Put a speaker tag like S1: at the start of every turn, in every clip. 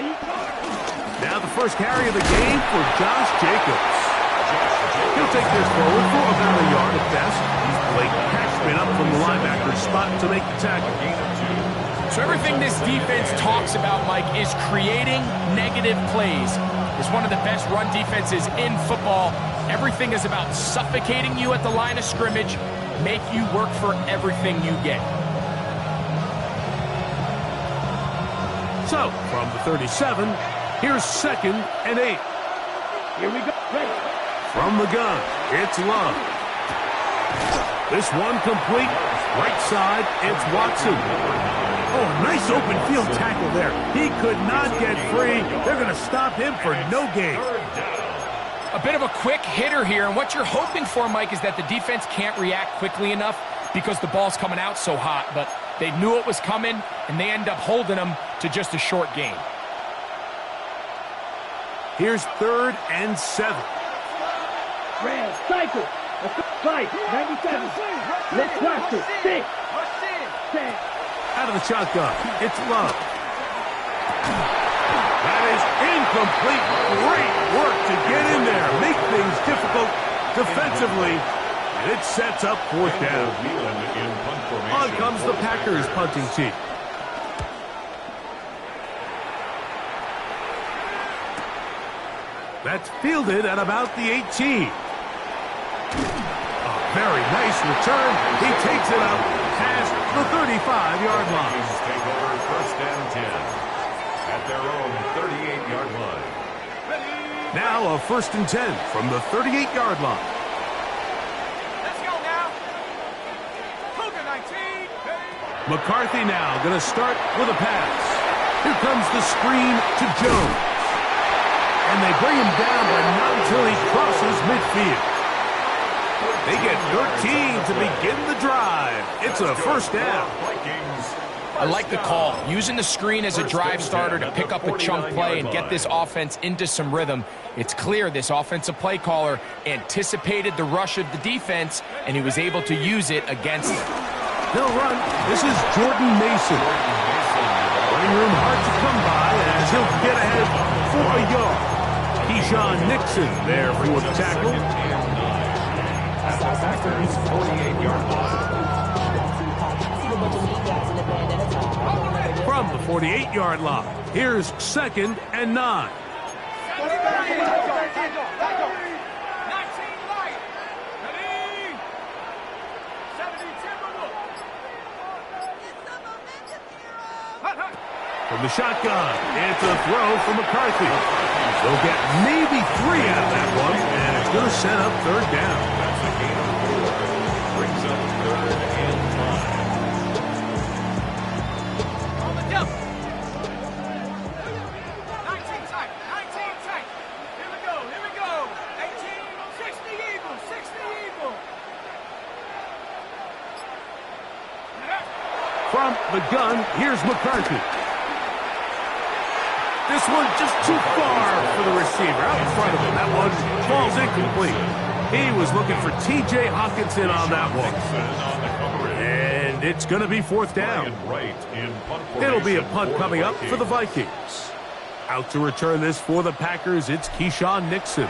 S1: Ready?
S2: Now the first carry of the game for Josh Jacobs. He'll take this forward for about a yard at best. Blake Cashman up from the linebacker's spot to make the tackle.
S3: So everything this defense talks about, Mike, is creating negative plays. It's one of the best run defenses in football. Everything is about suffocating you at the line of scrimmage, make you work for everything you get.
S2: So, from the 37, here's 2nd and 8.
S1: Here we go. Ready.
S2: From the gun, it's Love. This one complete. Right side, it's Watson. Oh, nice open field tackle there. He could not get free. They're going to stop him for no gain.
S3: A bit of a quick hitter here, and what you're hoping for, Mike, is that the defense can't react quickly enough because the ball's coming out so hot, but they knew it was coming, and they end up holding them to just a short gain.
S2: Here's 3rd and 7.
S1: Red, cycle. Let's go. 97. Let's rush it. 6. 10.
S2: Out of the shotgun, it's Love. That is incomplete. Great work to get in there. Make things difficult defensively. And it sets up 4th down. On comes the Packers punting team. That's fielded at about the 18. A very nice return. He takes it up past the 35-yard line.
S4: Take over 1st and 10 at their own 38-yard line.
S2: Now a 1st and 10 from the 38-yard line.
S3: Let's go now. Cougar 19.
S2: McCarthy now going to start with a pass. Here comes the screen to Jones. And they bring him down, but not until he crosses midfield. They get 13 to begin the drive. It's a 1st down.
S3: I like the call. Using the screen as a drive starter to pick up a chunk play and get this offense into some rhythm. It's clear this offensive play caller anticipated the rush of the defense, and he was able to use it against them.
S2: They'll run. This is Jordan Mason. Running room hard to come by as he'll get ahead for a yard. Keyshawn Nixon there for the tackle. From the 48-yard line, here's 2nd and 9. From the shotgun, it's a throw from McCarthy. They'll get maybe 3 out of that one, and it's going to set up 3rd down.
S4: That's a gain of 4. Brings up 3rd and 5.
S3: On the jump. 19 tight. 19 tight. Here we go. 18. 60 Eagle. 60 Eagle.
S2: From the gun, here's McCarthy. This one just too far for the receiver. Out in front of him. That one falls incomplete. He was looking for T.J. Hawkinson on that one. And it's going to be 4th down. It'll be a punt coming up for the Vikings. Out to return this for the Packers, it's Keyshawn Nixon.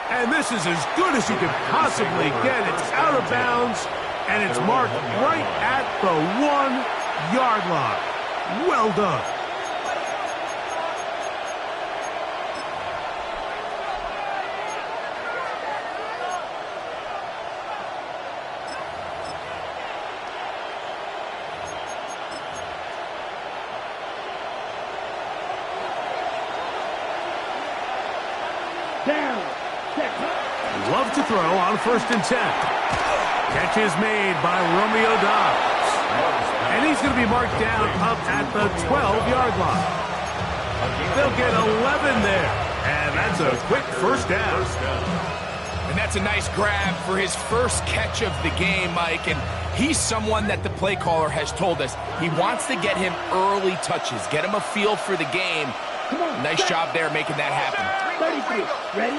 S2: And this is as good as you can possibly get. It's out of bounds, and it's marked right at the 1-yard line. Well done.
S1: Down.
S2: Love to throw on 1st and 10. Catch is made by Romeo Dobbs. And he's going to be marked down up at the 12-yard line. They'll get 11 there. And that's a quick 1st down.
S3: And that's a nice grab for his first catch of the game, Mike. And he's someone that the play caller has told us he wants to get him early touches, get him a feel for the game. Nice job there making that happen.
S1: 33. Ready?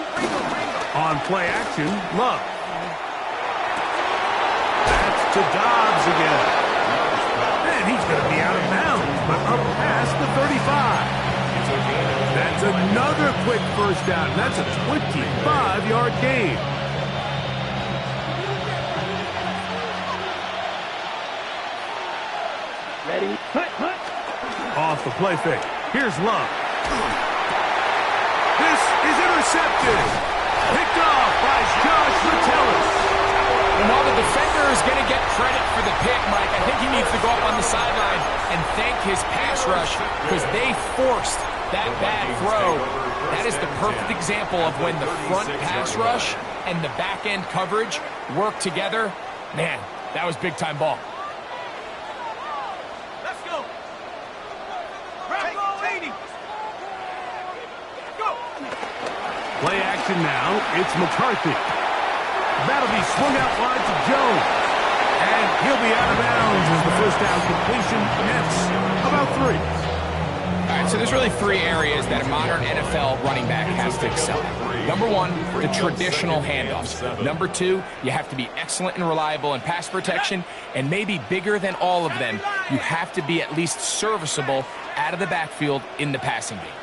S2: On play action, Love. That's to Dobbs again. And he's going but up past the 35. That's another quick first down. That's a 25-yard gain.
S1: Ready? Hut, hut.
S2: Off the play fake. Here's Love. This is intercepted. Picked off by Josh Metellus.
S3: And while the defender is going to get credit for the pick, Mike, I think he needs to go up on the sideline and thank his pass rush because they forced that bad throw. That is the perfect example of when the front pass rush and the back end coverage work together. Man, that was big time ball.
S5: Let's go. Bravo 80. Go.
S2: Play action now. It's McCarthy. That'll be swung out wide to Jones. And he'll be out of bounds as the first down completion nets about 3.
S3: All right, so there's really 3 areas that a modern NFL running back has to excel at. Number 1, the traditional handoffs. Number 2, you have to be excellent and reliable in pass protection. And maybe bigger than all of them, you have to be at least serviceable out of the backfield in the passing game.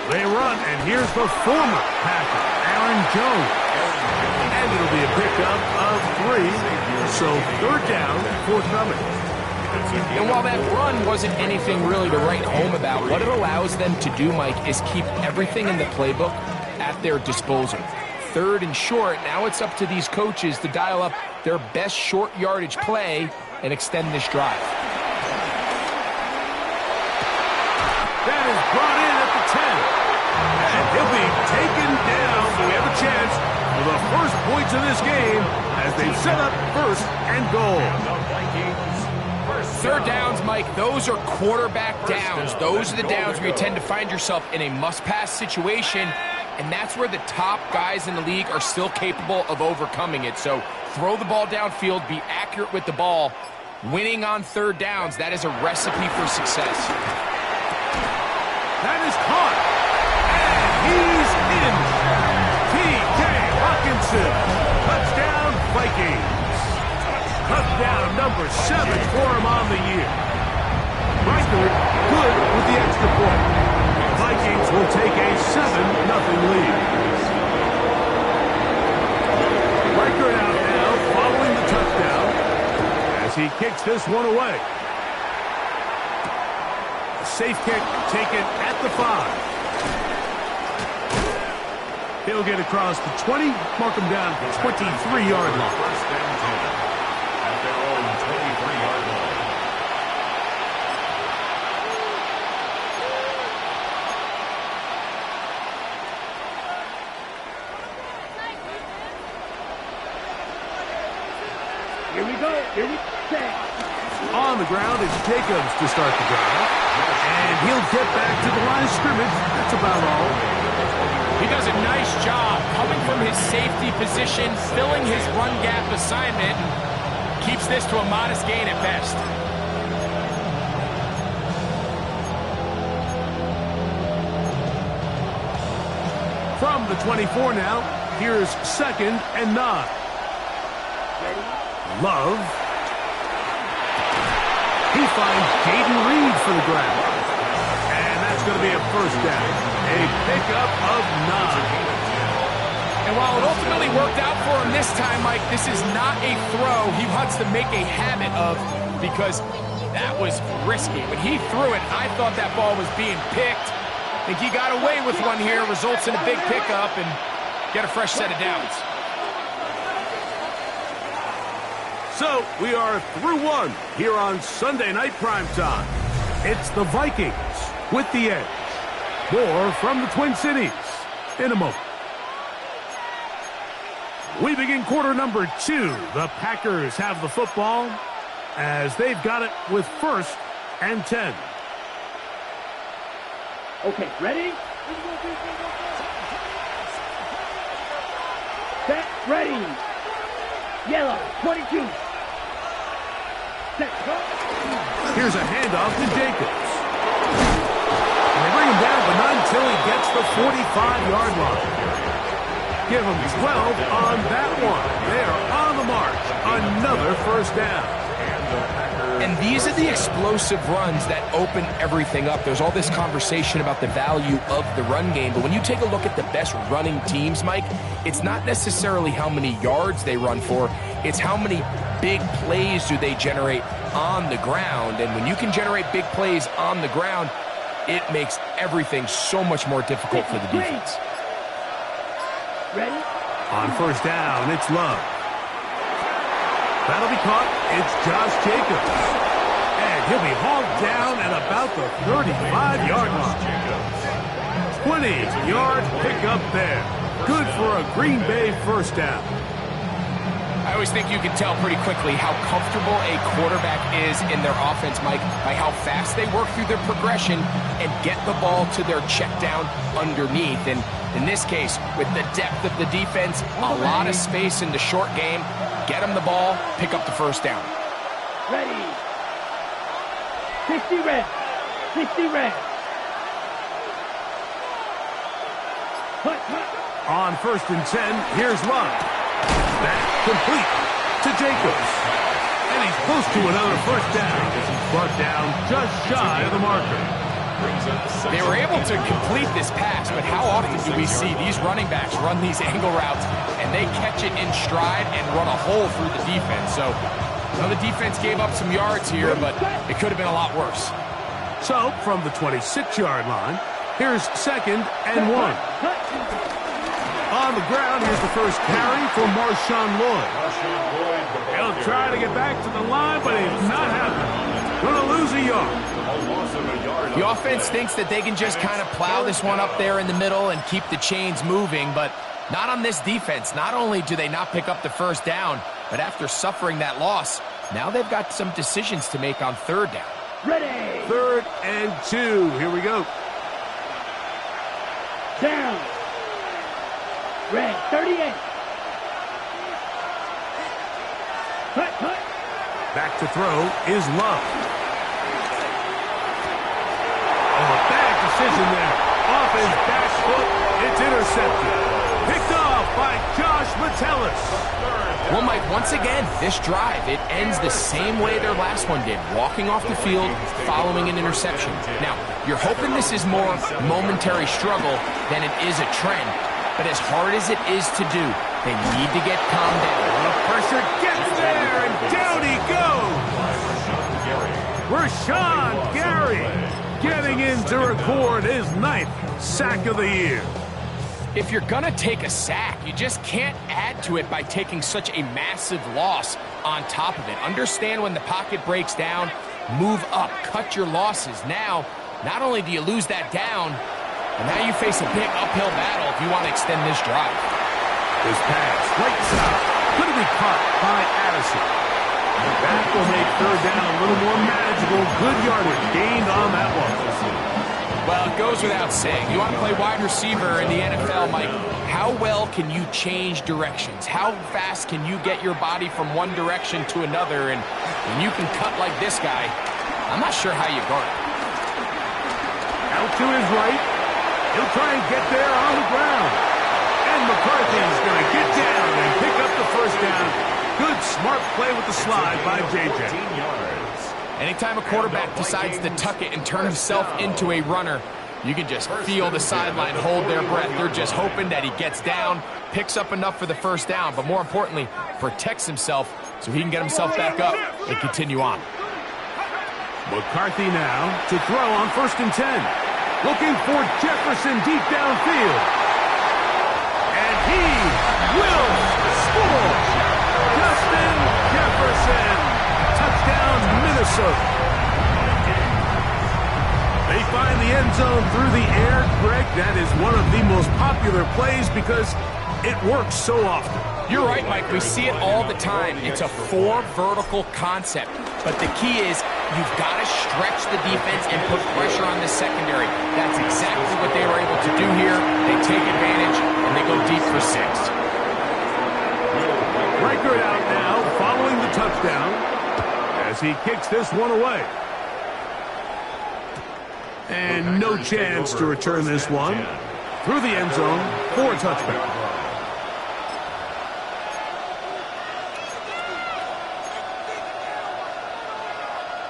S2: They run, and here's the former Packer, Aaron Jones. And it'll be a pickup of 3. So 3rd down, forthcoming.
S3: And while that run wasn't anything really to write home about, what it allows them to do, Mike, is keep everything in the playbook at their disposal. 3rd and short, now it's up to these coaches to dial up their best short yardage play and extend this drive.
S2: That is brought in at the 10. And he'll be taken down. So we have a chance for the first points of this game as they set up 1st and goal.
S3: 3rd downs, Mike, those are quarterback downs. Those are the downs where you tend to find yourself in a must-pass situation, and that's where the top guys in the league are still capable of overcoming it. So throw the ball downfield, be accurate with the ball. Winning on 3rd downs, that is a recipe for success.
S2: That is caught. And he's in. T.J. Hawkinson. Touchdown, Vikings. Touchdown number 7 for him on the year. Riker good with the extra point. Vikings will take a 7-0 lead. Riker out now following the touchdown as he kicks this one away. A safe kick taken at the 5. He'll get across the 20, mark him down at the 23-yard line.
S4: First and 10 at their own 23-yard line.
S1: Here we go. Here we go.
S2: On the ground is Jacobs to start the drive. And he'll get back to the line of scrimmage. That's about all.
S3: He does a nice job coming from his safety position, filling his run gap assignment, and keeps this to a modest gain at best.
S2: From the 24 now, here's 2nd and 9. Love. He finds Jaden Reed for the grab. And that's going to be a first down. A pickup of 9.
S3: And while it ultimately worked out for him this time, Mike, this is not a throw he wants to make a habit of because that was risky. When he threw it, I thought that ball was being picked. I think he got away with one here, results in a big pickup and get a fresh set of downs.
S2: So we are through 1 here on Sunday Night Primetime. It's the Vikings with the edge. More from the Twin Cities in a moment. We begin quarter number 2. The Packers have the football as they've got it with 1st and 10.
S1: Okay, ready? Set, ready. Yellow, 22. Set, go.
S2: Here's a handoff to Jacobs. And they bring him down, but not until he gets the 45-yard line. Give him 12 on that one. They are on the march. Another first down.
S4: And the Packers
S3: And these are the explosive runs that open everything up. There's all this conversation about the value of the run game, but when you take a look at the best running teams, Mike, it's not necessarily how many yards they run for, it's how many big plays do they generate on the ground. And when you can generate big plays on the ground, it makes everything so much more difficult for the defense.
S1: Ready?
S2: On first down, it's Love. That'll be caught. It's Josh Jacobs. And he'll be hauled down at about the 35-yard line. 20-yard pickup there. Good for a Green Bay first down.
S3: I always think you can tell pretty quickly how comfortable a quarterback is in their offense, Mike, by how fast they work through their progression and get the ball to their check down underneath. And in this case, with the depth of the defense, a lot of space in the short game, get them the ball, pick up the first down.
S1: Ready. 60 red. 60 red. Hut.
S2: On first and 10, here's Love. That complete to Jacobs. And he's close to another first down. Brought down just shy of the marker.
S3: They were able to complete this pass, but how often do we see these running backs run these angle routes and they catch it in stride and run a hole through the defense? So, the defense gave up some yards here, but it could have been a lot worse.
S2: So, from the 26-yard line, here's second and 1. On the ground, here's the first carry for Marshawn Lloyd. He'll try to get back to the line, but he's not happening. Going to lose a yard.
S3: The offense thinks that they can just kind of plow this one up there in the middle and keep the chains moving, but not on this defense. Not only do they not pick up the first down, but after suffering that loss, now they've got some decisions to make on third down.
S1: Ready.
S2: 3rd and 2. Here we go.
S1: Down. Red. 38. Hut.
S2: Back to throw is Love. Oh, a bad decision there. Off his back foot. It's intercepted. Picked off by Josh Metellus.
S3: Well, Mike, once again, this drive, it ends the same way their last one did, walking off the field, following an interception. Now, you're hoping this is more momentary struggle than it is a trend, but as hard as it is to do, they need to get calmed down.
S2: The pressure gets there, and down he goes. Rashawn Gary getting in to record his 9th sack of the year.
S3: If you're going to take a sack, you just can't add to it by taking such a massive loss on top of it. Understand when the pocket breaks down, move up, cut your losses. Now, not only do you lose that down, but now you face a big uphill battle if you want to extend this drive.
S2: This pass, right side, going to be caught by Addison. That will make third down a little more manageable. Good yardage gained on that one.
S3: Well, it goes without saying. You want to play wide receiver in the NFL, Mike, how well can you change directions? How fast can you get your body from one direction to another? And when you can cut like this guy, I'm not sure how you guard it.
S2: Out to his right. He'll try and get there on the ground. And McCarthy's going to get down and pick up the first down. Good, smart play with the slide by J.J.
S3: Anytime a quarterback decides to tuck it and turn himself into a runner, you can just feel the sideline hold their breath. They're just hoping that he gets down, picks up enough for the first down, but more importantly, protects himself so he can get himself back up and continue on.
S2: McCarthy now to throw on 1st and 10. Looking for Jefferson deep downfield. And he will score. Justin Jefferson. Touchdown, Minnesota. They find the end zone through the air. Greg, that is one of the most popular plays because it works so often.
S3: You're right, Mike. We see it all the time. It's a 4 vertical concept. But the key is you've got to stretch the defense and put pressure on the secondary. That's exactly what they were able to do here. They take advantage, and they go deep for 6.
S2: Reichert out now, following the touchdown, as he kicks this one away. And no chance to return this one through the end zone for a touchback.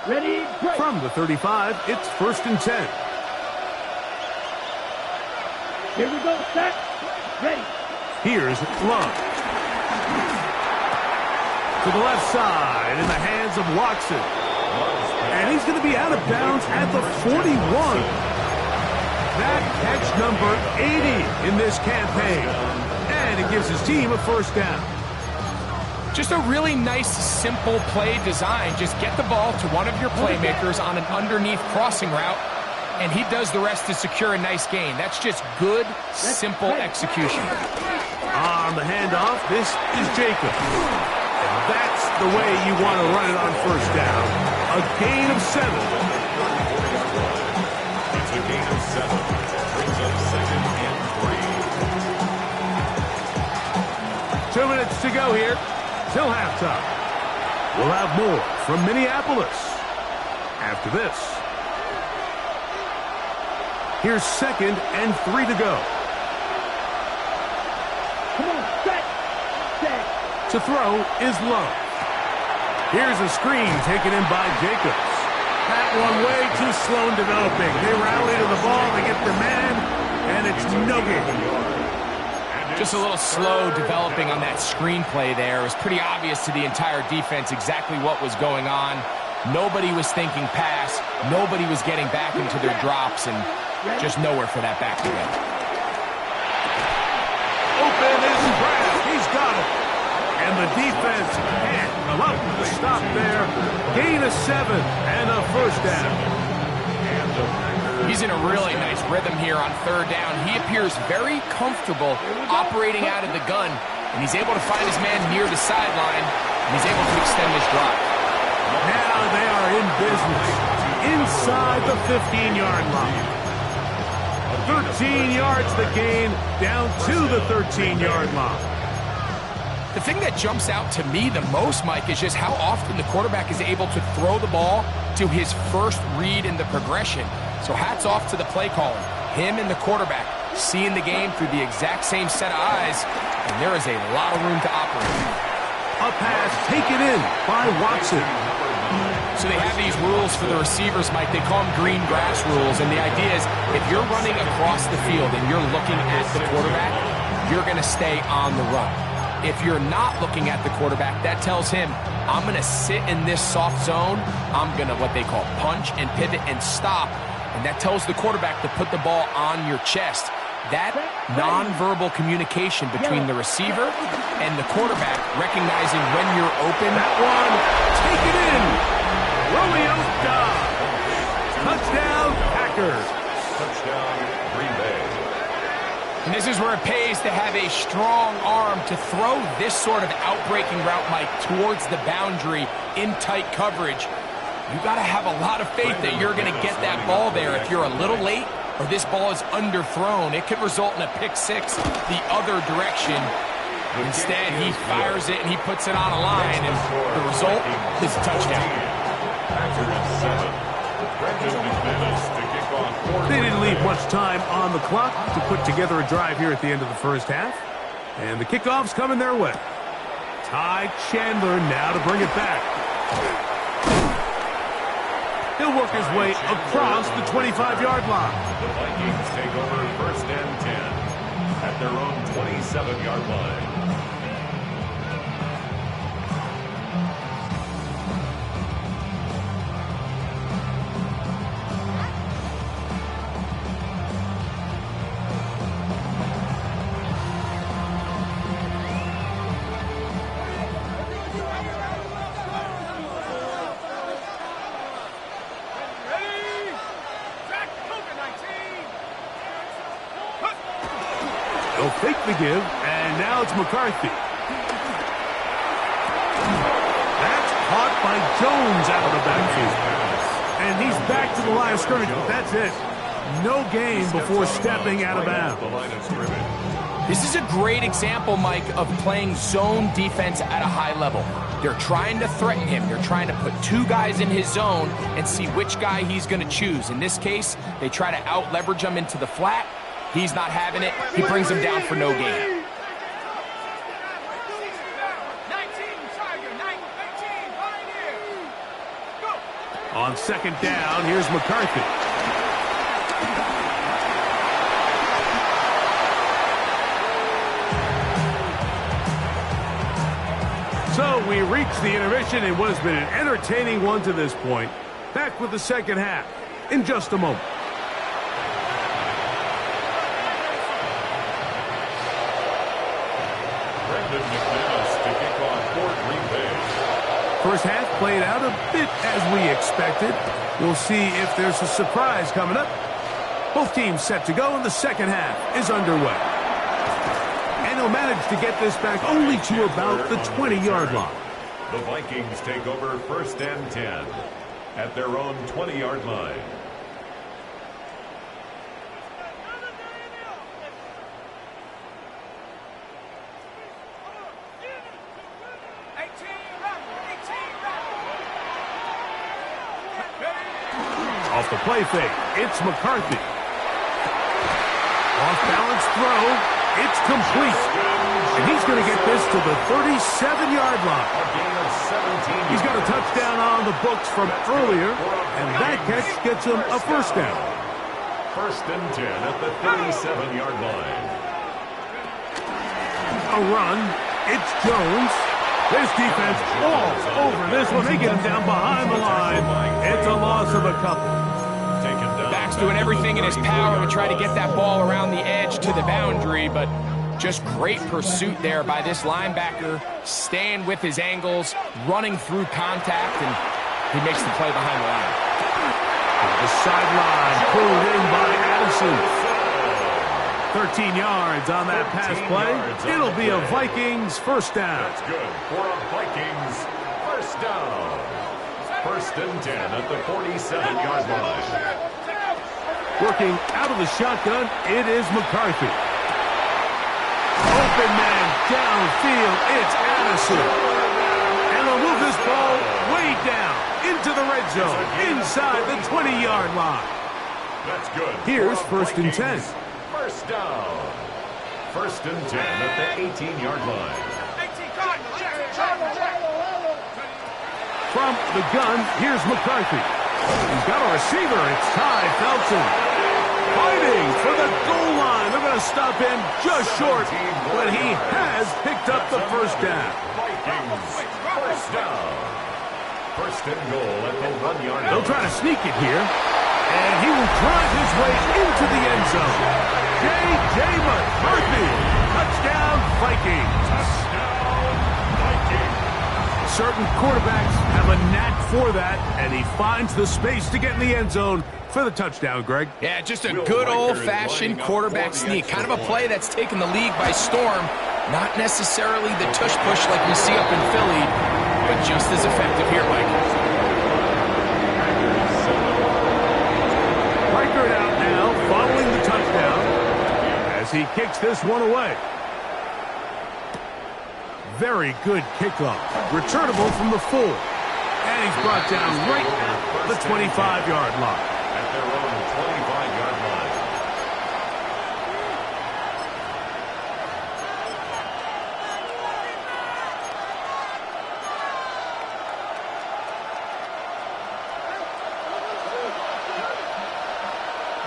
S1: Ready, break.
S2: From the 35, it's 1st and 10.
S1: Here we go, set, ready.
S2: Here's Love. To the left side in the hands of Watson. And he's going to be out of bounds at the 41. That catch number 80 in this campaign. And it gives his team a 1st down.
S3: Just a really nice, simple play design. Just get the ball to one of your playmakers on an underneath crossing route, and he does the rest to secure a nice gain. That's just good, simple execution.
S2: On the handoff, this is Jacob. And that's the way you want to run it on 1st down. A gain of 7.
S4: It's a gain of 7. Brings up 2nd and 3.
S2: 2 minutes to go here till halftime. We'll have more from Minneapolis after this. Here's 2nd and 3 to go.
S1: Come on, set.
S2: To throw is Love. Here's a screen taken in by Jacobs. That one way too slow in developing. They rally to the ball, they get the man, and it's no gain.
S3: Just a little slow developing on that screenplay there. It was pretty obvious to the entire defense exactly what was going on. Nobody was thinking pass. Nobody was getting back into their drops, and just nowhere for that back to go.
S2: Open is Brad. He's got it. And the defense can't come up with a stop there. Gain of 7 and a 1st down.
S3: He's in a really nice rhythm here on 3rd down. He appears very comfortable operating out of the gun, and he's able to find his man near the sideline, and he's able to extend his drive.
S2: Now they are in business inside the 15-yard line. 13 yards the gain, down to the 13-yard line.
S3: The thing that jumps out to me the most, Mike, is just how often the quarterback is able to throw the ball to his first read in the progression. So hats off to the play caller. Him and the quarterback seeing the game through the exact same set of eyes, and there is a lot of room to operate.
S2: A pass taken in by Watson.
S3: So they have these rules for the receivers, Mike. They call them green grass rules, and the idea is if you're running across the field and you're looking at the quarterback, you're going to stay on the run. If you're not looking at the quarterback, that tells him, I'm going to sit in this soft zone. I'm going to what they call punch and pivot and stop. And that tells the quarterback to put the ball on your chest. That nonverbal communication between the receiver and the quarterback, recognizing when you're open.
S2: That one, take it in. Romeo Dobbs. Touchdown, Packers.
S4: Touchdown, Green Bay.
S3: And this is where it pays to have a strong arm to throw this sort of outbreaking route, Mike, towards the boundary in tight coverage. You got to have a lot of faith that you're going to get that ball there. If you're a little late or this ball is underthrown, it could result in a pick six the other direction. Instead, he fires it and he puts it on a line, and the result is a touchdown.
S2: They didn't leave much time on the clock to put together a drive here at the end of the 1st half. And the kickoff's coming their way. Ty Chandler now to bring it back. He'll work his way across the 25-yard line.
S4: The Vikings take over 1st and 10 at their own 27-yard line.
S2: They'll fake the give, and now it's McCarthy. That's caught by Jones out of the backfield. And he's back to the line of scrimmage, but that's it. No gain before stepping out of bounds.
S3: This is a great example, Mike, of playing zone defense at a high level. They're trying to threaten him. They're trying to put 2 guys in his zone and see which guy he's going to choose. In this case, they try to out-leverage him into the flat. He's not having it. He brings him down for no gain.
S2: On second down, here's McCarthy. So we reach the intermission in what has been an entertaining one to this point. Back with the second half in just a moment. First half played out a bit as we expected. We'll see if there's a surprise coming up. Both teams set to go, and the second half is underway. And he'll manage to get this back only to about the 20-yard line.
S4: The Vikings take over first and 10 at their own 20-yard line.
S2: Off the play fake, it's McCarthy. Off-balance throw, it's complete. And he's going to get this to the 37-yard line. He's got a touchdown on the books from earlier, and that catch gets him a first down.
S4: First and 10 at the 37-yard line.
S2: A run, it's Jones. This defense all over this one. They get him down behind the line. It's a loss of a couple.
S3: Back's doing everything in his power to try to get that ball around the edge to the boundary, but just great pursuit there by this linebacker, staying with his angles, running through contact, and he makes the play behind the line.
S2: The sideline pulled in by Addison. 13 yards on that pass play. It'll be a Vikings first down.
S4: That's good for a Vikings first down. First and 10 at the 47-yard line.
S2: Working out of the shotgun, it is McCarthy. Open man downfield, it's Addison. And they'll move this ball way down into the red zone, inside the 20-yard line.
S4: That's good.
S2: Here's first and 10.
S4: First down. First and 10 at the 18-yard line.
S2: From the gun, here's McCarthy. He's got a receiver. It's Ty Felton. Fighting for the goal line. They're going to stop him just short, but he has picked up the first down.
S4: Vikings first down. First and goal at the 1-yard line.
S2: They'll try to sneak it here, and he will drive his way into the end zone. J.J. McCarthy. Touchdown, Vikings.
S4: Touchdown, Vikings.
S2: Certain quarterbacks have a knack for that, and he finds the space to get in the end zone for the touchdown, Greg.
S3: Yeah, just a good old-fashioned quarterback sneak. Kind of a play that's taken the league by storm. Not necessarily the tush-push like we see up in Philly, but just as effective here, Mike.
S2: Reichert out now, following the touchdown, as he kicks this one away. Very good kickoff. Returnable from the 4. And he's brought down right at the 25-yard line.
S4: At their own 25-yard line.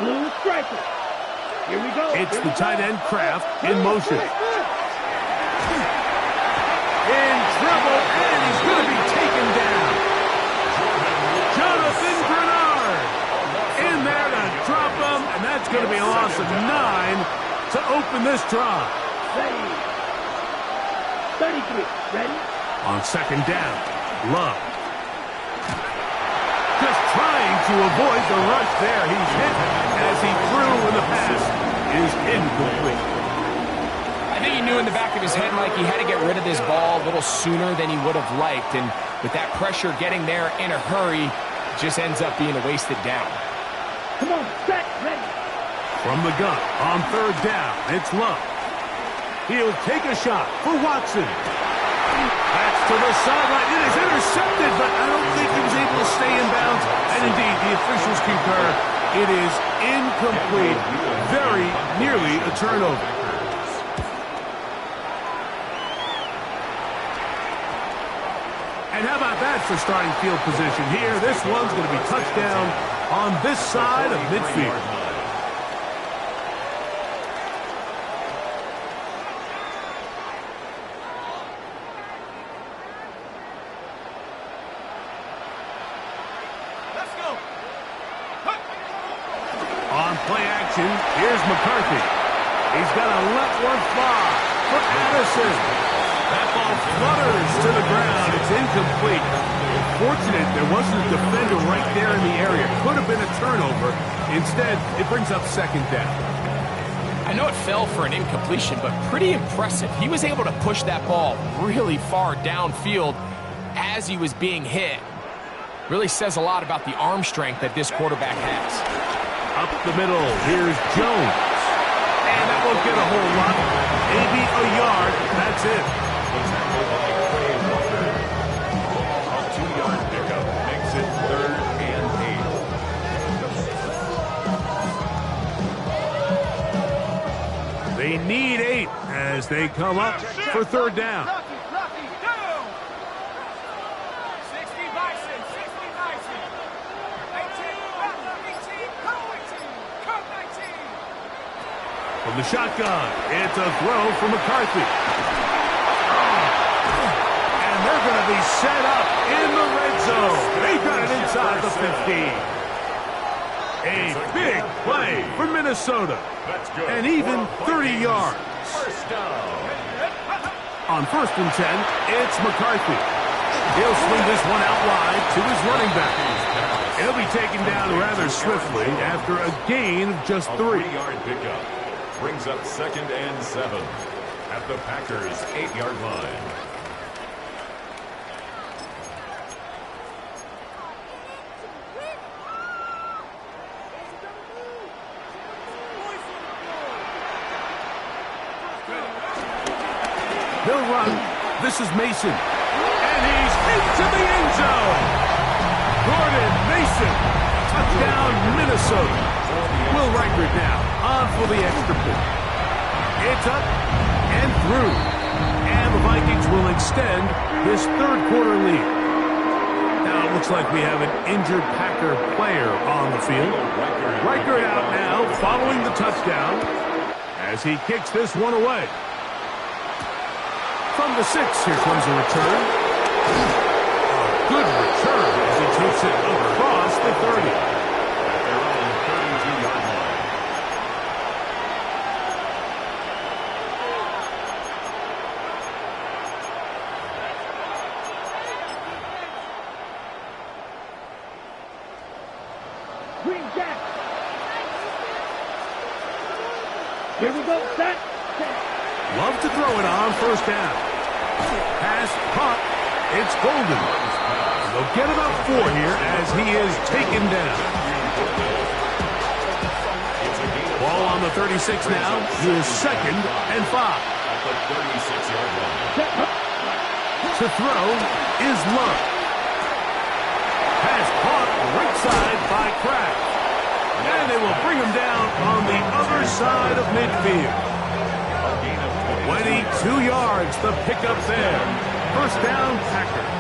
S1: Blue striker. Here we go.
S2: It's the tight end Kraft in motion. In trouble, and he's going to be taken down. Jonathan Grenard in there to drop him, and that's going to be a loss of 9 to open this drive.
S1: 33. Ready?
S2: On second down, Love. Just trying to avoid the rush there. He's hit as he threw in the pass is incomplete.
S3: I think he knew in the back of his head, Mike, he had to get rid of this ball a little sooner than he would have liked. And with that pressure getting there in a hurry, it just ends up being a wasted down.
S1: Come on, set, ready.
S2: From the gun, on third down, it's Love. He'll take a shot for Watson. That's to the sideline. It is intercepted, but I don't think he was able to stay in bounds. And indeed, the officials concur. It is incomplete. Very nearly a turnover. And how about bad for starting field position here. This one's going to be touchdown on this side of midfield.
S5: Let's go.
S2: On play action, here's McCarthy. He's going to let one fly for Addison. That ball flutters to the ground. It's incomplete. Fortunate there wasn't a defender right there in the area. Could have been a turnover. Instead, it brings up second down.
S3: I know it fell for an incompletion, but pretty impressive. He was able to push that ball really far downfield as he was being hit. Really says a lot about the arm strength that this quarterback has.
S2: Up the middle, here's Jones. And that won't get a whole lot. Maybe a yard, that's it.
S4: A 2-yard pickup makes it 3rd and 8.
S2: They need 8 as they come up for 3rd down.
S5: Rocky, down. 60 Bison, 60 Bison. 18, back up 18, come 18, come 19.
S2: From the shotgun, it's a throw from McCarthy. And they're going to be set up in the red zone. They got it inside the 15. A big play for Minnesota.
S4: That's good.
S2: And even 30 yards.
S4: First down.
S2: On 1st and 10, it's McCarthy. He'll swing this one out wide to his running back. He'll be taken down rather swiftly after a gain of just 3.
S4: 3-yard pickup brings up 2nd and 7 at the Packers' 8-yard line.
S2: They'll run. This is Mason. And he's into the end zone. Gordon Mason. Touchdown, Minnesota. Will Reichert now on for the extra point. It's up and through. And the Vikings will extend this 3rd quarter lead. Now it looks like we have an injured Packer player on the field. Reichert out now following the touchdown as he kicks this one away. From the 6, here comes a return. A good return as he takes it across the 30.
S4: At their own 32-yard line.
S1: Green Jack. Here we go. Set.
S2: Love to throw it on 1st down. Pass, caught. It's Golden. They'll get about 4 here as he is taken down. Ball on the 36 now. Here's 2nd and 5.
S4: At the 36-yard line.
S2: To throw is Love. Pass caught right side by Kraft. And they will bring him down on the other side of midfield. 22 yards, the pickup there. 1st down, Packers.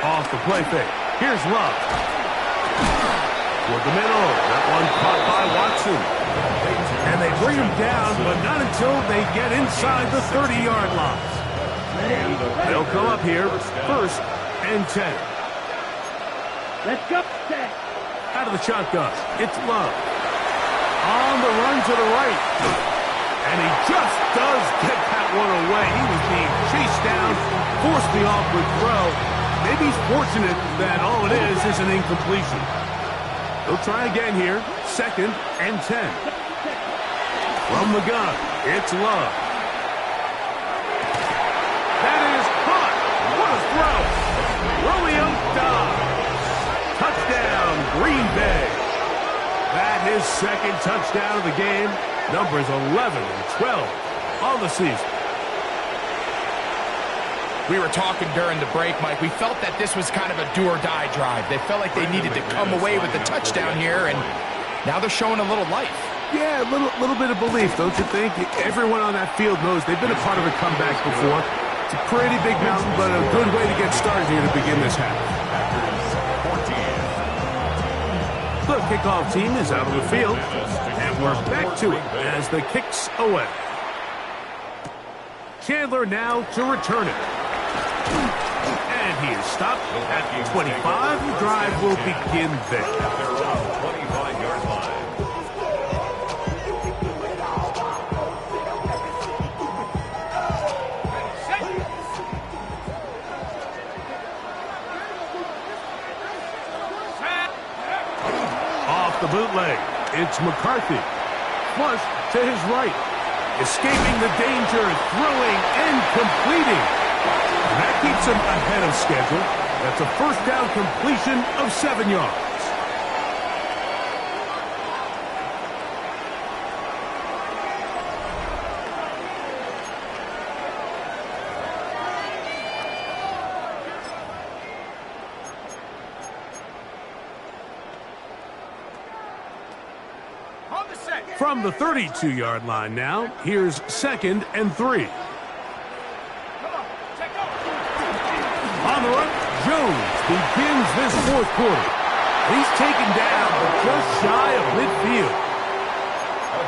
S2: Off the play fake. Here's Love. Toward the middle. That one caught by Watson. And they bring him down, but not until they get inside the 30-yard line. They'll come up here, 1st and 10.
S1: Let's go. Set.
S2: Out of the shotgun, it's Love. On the run to the right. And he just does get that one away. He was being chased down, forced the awkward throw. Maybe he's fortunate that all it is an incompletion. They'll try again here, 2nd and 10. From the gun, it's Love. That is caught. What a throw. Romeo Dobbs. Touchdown, Green Bay. That is 2nd touchdown of the game. Numbers 11 and 12 on the season.
S3: We were talking during the break, Mike. We felt that this was kind of a do-or-die drive. They felt like they needed to come away with the touchdown here, and now they're showing a little life.
S2: Yeah, a little bit of belief, don't you think? Everyone on that field knows they've been a part of a comeback before. It's a pretty big mountain, but a good way to get started here to begin this half. The kickoff team is out of the field, and we're back to it as the kick's away. Chandler now to return it. And he is stopped at 25. The drive will begin there.
S4: At their own 25-yard line.
S2: Off the bootleg, it's McCarthy. Flush to his right. Escaping the danger, throwing and completing. And that keeps him ahead of schedule. That's a first down completion of 7 yards. From the 32-yard line now, here's 2nd and 3. On the run, Jones begins this fourth quarter. He's taken down, but just shy of midfield.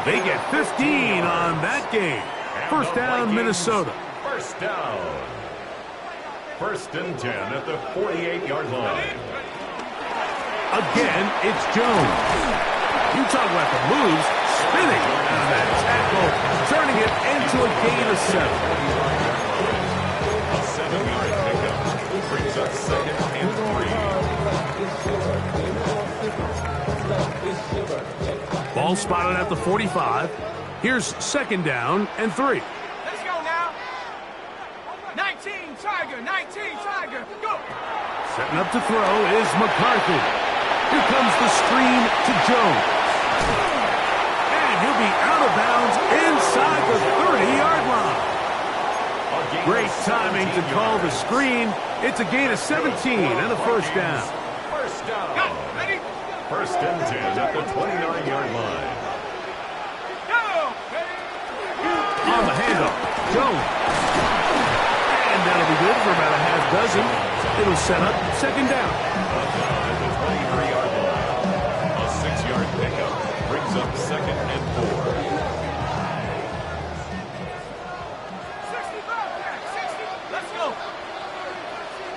S2: They get 15 on that game. First down, Minnesota.
S4: First down. 1st and 10 at the 48-yard line.
S2: Again, it's Jones. You talk about the moves, spinning out of that tackle, turning it into a gain of 7.
S4: A 7-yard pickup brings up 2nd and 3.
S2: Ball spotted at the 45. Here's 2nd down and 3.
S5: Let's go now. 19 Tiger, 19 Tiger, go.
S2: Setting up to throw is McCarthy. Here comes the screen to Jones. And he'll be out of bounds inside the 30-yard line. Great timing to call the screen. It's a gain of 17 and a first down.
S4: First down.
S5: Go, ready?
S4: 1st and 10 at the 29-yard line.
S5: Go.
S2: On the handoff, Jones. And that'll be good for about a half dozen. It'll set up 2nd down.
S4: At the 23-yard line. A 6-yard pickup brings up 2nd and 4.
S5: 65 back, 60. Let's go.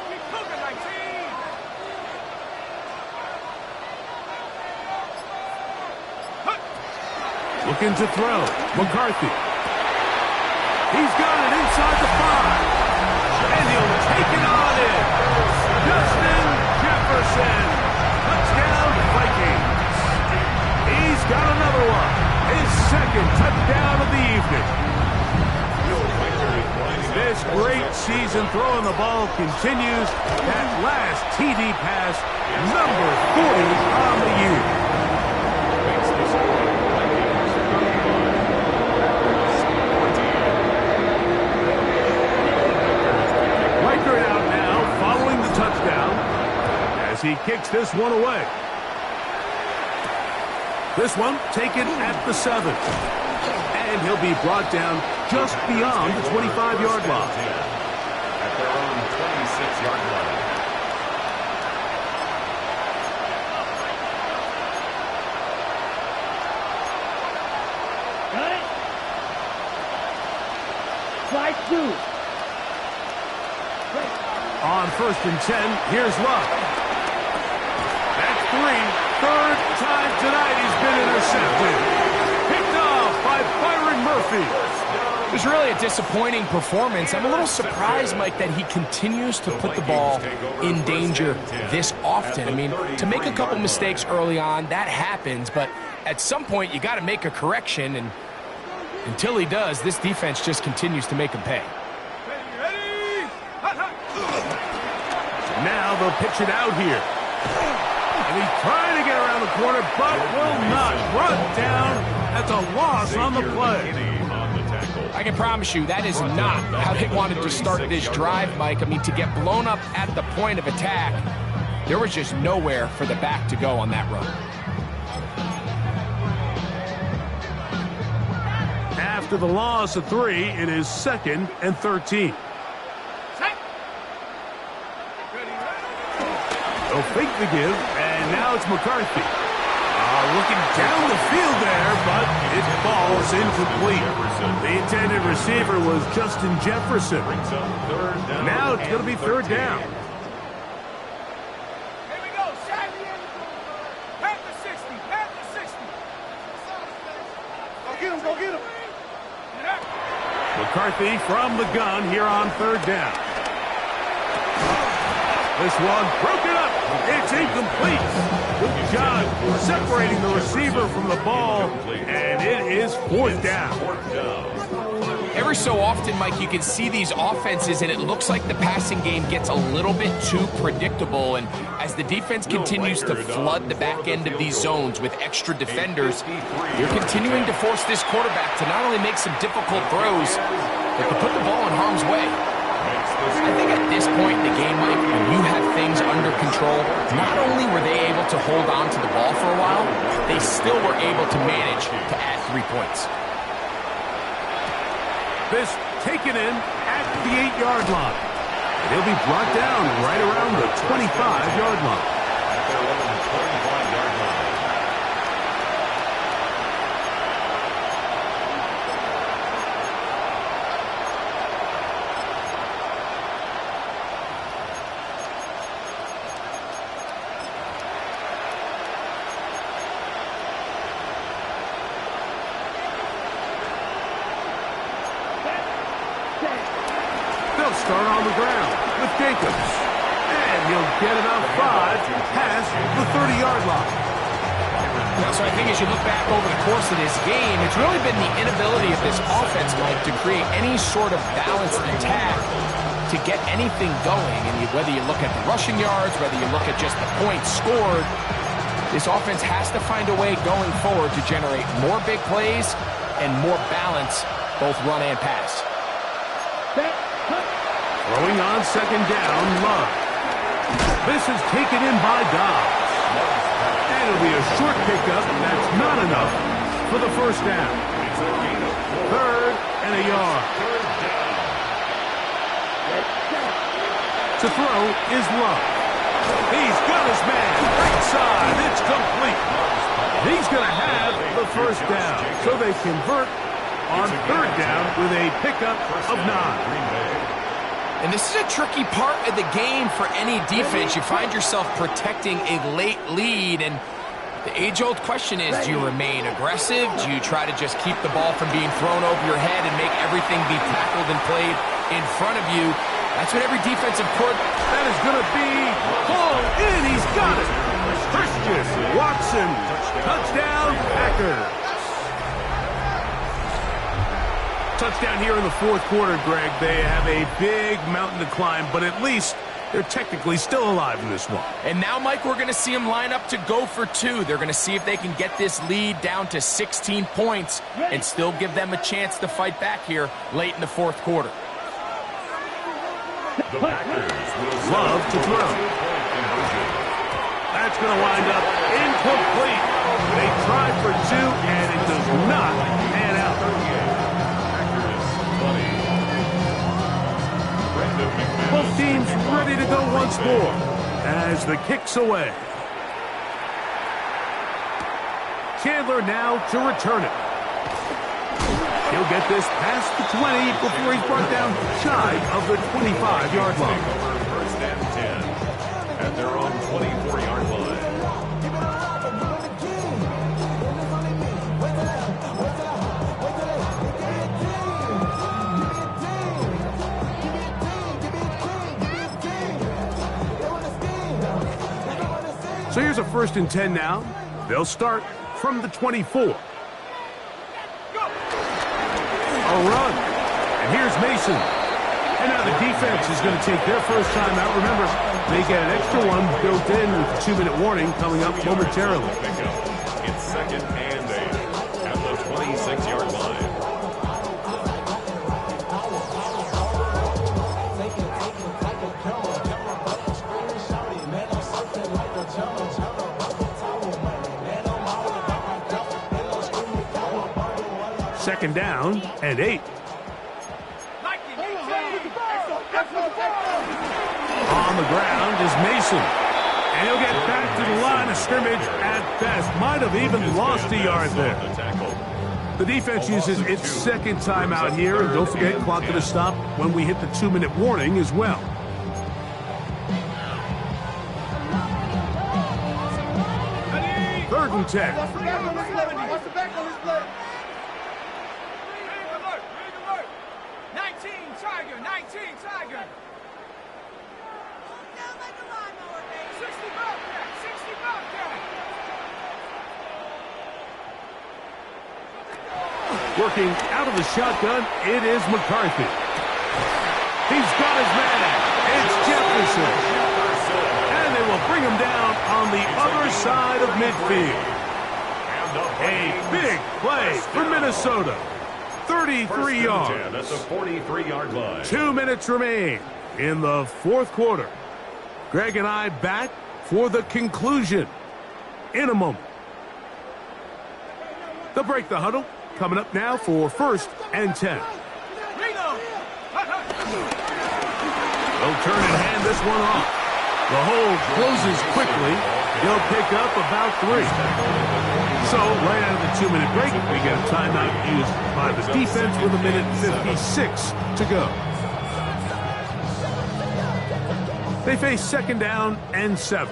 S5: Keep cooking, 19.
S2: Looking to throw. McCarthy. He's got it inside the 5. And he'll take it on in. Justin Jefferson. Touchdown, Vikings. He's got another one. His 2nd touchdown of the evening. This great season throwing the ball continues. That last TD pass, number 40 on the year. Touchdown as he kicks this one away. This one taken at the 7. And he'll be brought down just beyond the 25-yard line.
S4: At their own 26-yard line.
S1: Got it. Slide 2.
S2: On 1st and 10, here's Luck. That's 3. 3rd time tonight he's been intercepted. Picked off by Byron Murphy.
S3: It was really a disappointing performance. I'm a little surprised, Mike, that he continues to put the ball in danger this often. I mean, to make a couple mistakes early on, that happens, but at some point you got to make a correction, and until he does, this defense just continues to make him pay.
S2: Now they'll pitch it out here. And he's trying to get around the corner, but will not. Run down at the loss on the play.
S3: I can promise you that is not how they wanted to start this drive, Mike. I mean, to get blown up at the point of attack, there was just nowhere for the back to go on that run.
S2: After the loss of 3, it is 2nd and 13. They'll fake the give, and now it's McCarthy. Looking down the field there, but it falls incomplete. The intended receiver was Justin Jefferson. Now it's going to be 3rd down.
S5: Here we go, Shaq. Pat the 60, pat the 60. Go get him, go get him.
S2: McCarthy from the gun here on 3rd down. This one broken up. It's incomplete. Good job separating the receiver from the ball, and it is 4th down.
S3: Every so often, Mike, you can see these offenses, and it looks like the passing game gets a little bit too predictable. And as the defense continues to flood the back end of these zones with extra defenders, you're continuing to force this quarterback to not only make some difficult throws, but to put the ball in harm's way. I think at this point in the game, Mike, when you have things under control, not only were they able to hold on to the ball for a while, they still were able to manage to add 3 points.
S2: This taken in at the 8-yard line. He'll be brought down right around the 25-yard line. Start on the ground with Jacobs. And he'll get about 5 past the 30-yard line.
S3: So I think as you look back over the course of this game, it's really been the inability of this offense, Mike, to create any sort of balanced attack to get anything going. And whether you look at the rushing yards, whether you look at just the points scored, this offense has to find a way going forward to generate more big plays and more balance, both run and pass.
S2: Throwing on 2nd down, Love. This is taken in by Dobbs. And it'll be a short pickup, and that's not enough for the 1st down. 3rd and a yard. To throw is Love. He's got his man. Right side. It's complete. He's going to have the 1st down. So they convert on 3rd down with a pickup of 9.
S3: And this is a tricky part of the game for any defense. You find yourself protecting a late lead, and the age-old question is, do you remain aggressive? Do you try to just keep the ball from being thrown over your head and make everything be tackled and played in front of you? That's what every defensive coordinator...
S2: That is going to be pulled in. He's got it. Christian Watson. Touchdown, Packers. Touchdown here in the 4th quarter, Greg. They have a big mountain to climb, but at least they're technically still alive in this one.
S3: And now, Mike, we're going to see them line up to go for 2. They're going to see if they can get this lead down to 16 points and still give them a chance to fight back here late in the 4th quarter.
S2: Love to throw. That's going to wind up incomplete. They tried for 2, and it does not pan out. Both teams ready to go once more as the kick's away. Chandler now to return it. He'll get this past the 20 before he's brought down shy of the 25-yard line.
S4: 1st and 10 at their own 24-yard line.
S2: So here's a 1st and 10 now. They'll start from the 24. A run. And here's Mason. And now the defense is going to take their first time out. Remember, they get an extra one built in with a 2-minute warning coming up momentarily.
S4: It's 2nd and 8 at the 26-yard line.
S2: second down and 8. On the ground is Mason. And he'll get back to the line of scrimmage at best. Might have even lost a yard there. The defense uses its second timeout here. And don't forget, clock to stop when we hit the 2-minute warning as well. Third and 10.
S5: What's the back on this play? 19, Tiger, 19, Tiger. 60 Bobcat, 60 Bobcat.
S2: Working out of the shotgun, it is McCarthy. He's got his man. It's Jefferson. And they will bring him down on the other side of midfield. A big play for Minnesota. 33 yards.
S4: At the 43-yard line.
S2: 2 minutes remain in the fourth quarter. Greg and I back for the conclusion in a moment. They'll break the huddle. Coming up now for first and 10. They'll turn and hand this one off. The hold closes quickly. He'll pick up about 3. So, right out of the 2-minute break, we get a timeout used by the defense with 1:56 to go. They face second down and 7.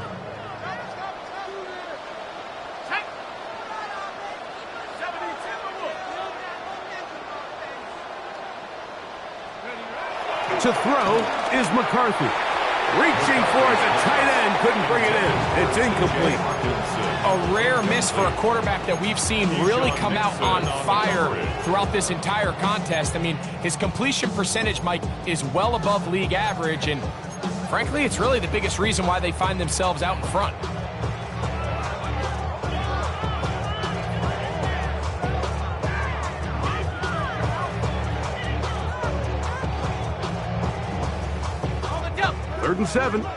S2: To throw is McCarthy. Reaching for it, the tight end couldn't bring it in. It's incomplete.
S3: A rare miss for a quarterback that we've seen really come out on fire throughout this entire contest. I mean, his completion percentage, Mike, is well above league average, and frankly, it's really the biggest reason why they find themselves out in front.
S2: Third and 7.
S5: 18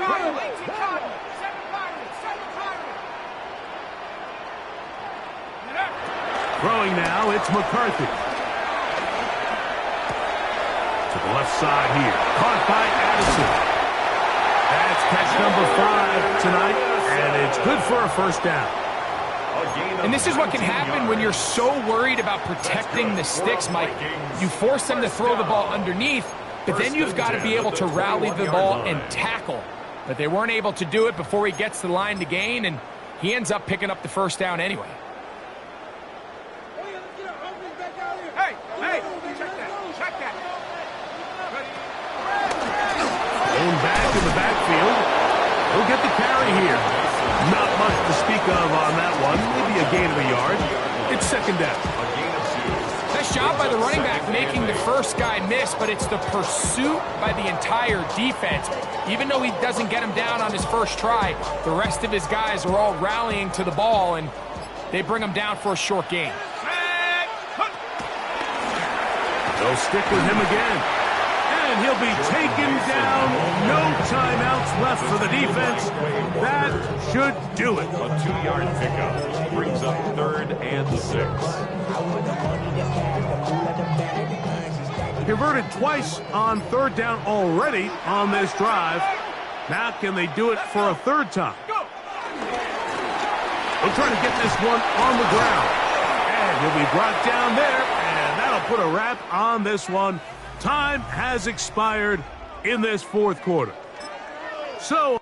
S5: Cardinal, 18 Cardinal, 7 Pirates, 7 Pirates.
S2: Throwing now, it's McCarthy. To the left side here. Caught by Addison. That's catch number 5 tonight, and it's good for a first down.
S3: And this is what can happen when you're so worried about protecting the sticks, Mike. You force them to throw the ball underneath, but then you've got to be able to rally the ball and tackle. But they weren't able to do it before he gets the line to gain, and he ends up picking up the first down anyway.
S5: Hey, check that.
S2: Going back in the backfield. He'll get the carry here. Not much to speak of on that one. Maybe a gain of a yard. It's second down.
S3: Nice job by the running back making the first guy miss, but it's the pursuit by the entire defense. Even though he doesn't get him down on his first try, the rest of his guys are all rallying to the ball, and they bring him down for a short gain.
S2: They'll stick with him again. And he'll be taken down. No timeouts left for the defense. That should do it.
S4: A 2-yard pickup brings up 3rd and 6.
S2: Converted twice on 3rd down already on this drive. Now can they do it for a 3rd time? They'll try to get this one on the ground. And he'll be brought down there. And that'll put a wrap on this one. Time has expired in this fourth quarter. So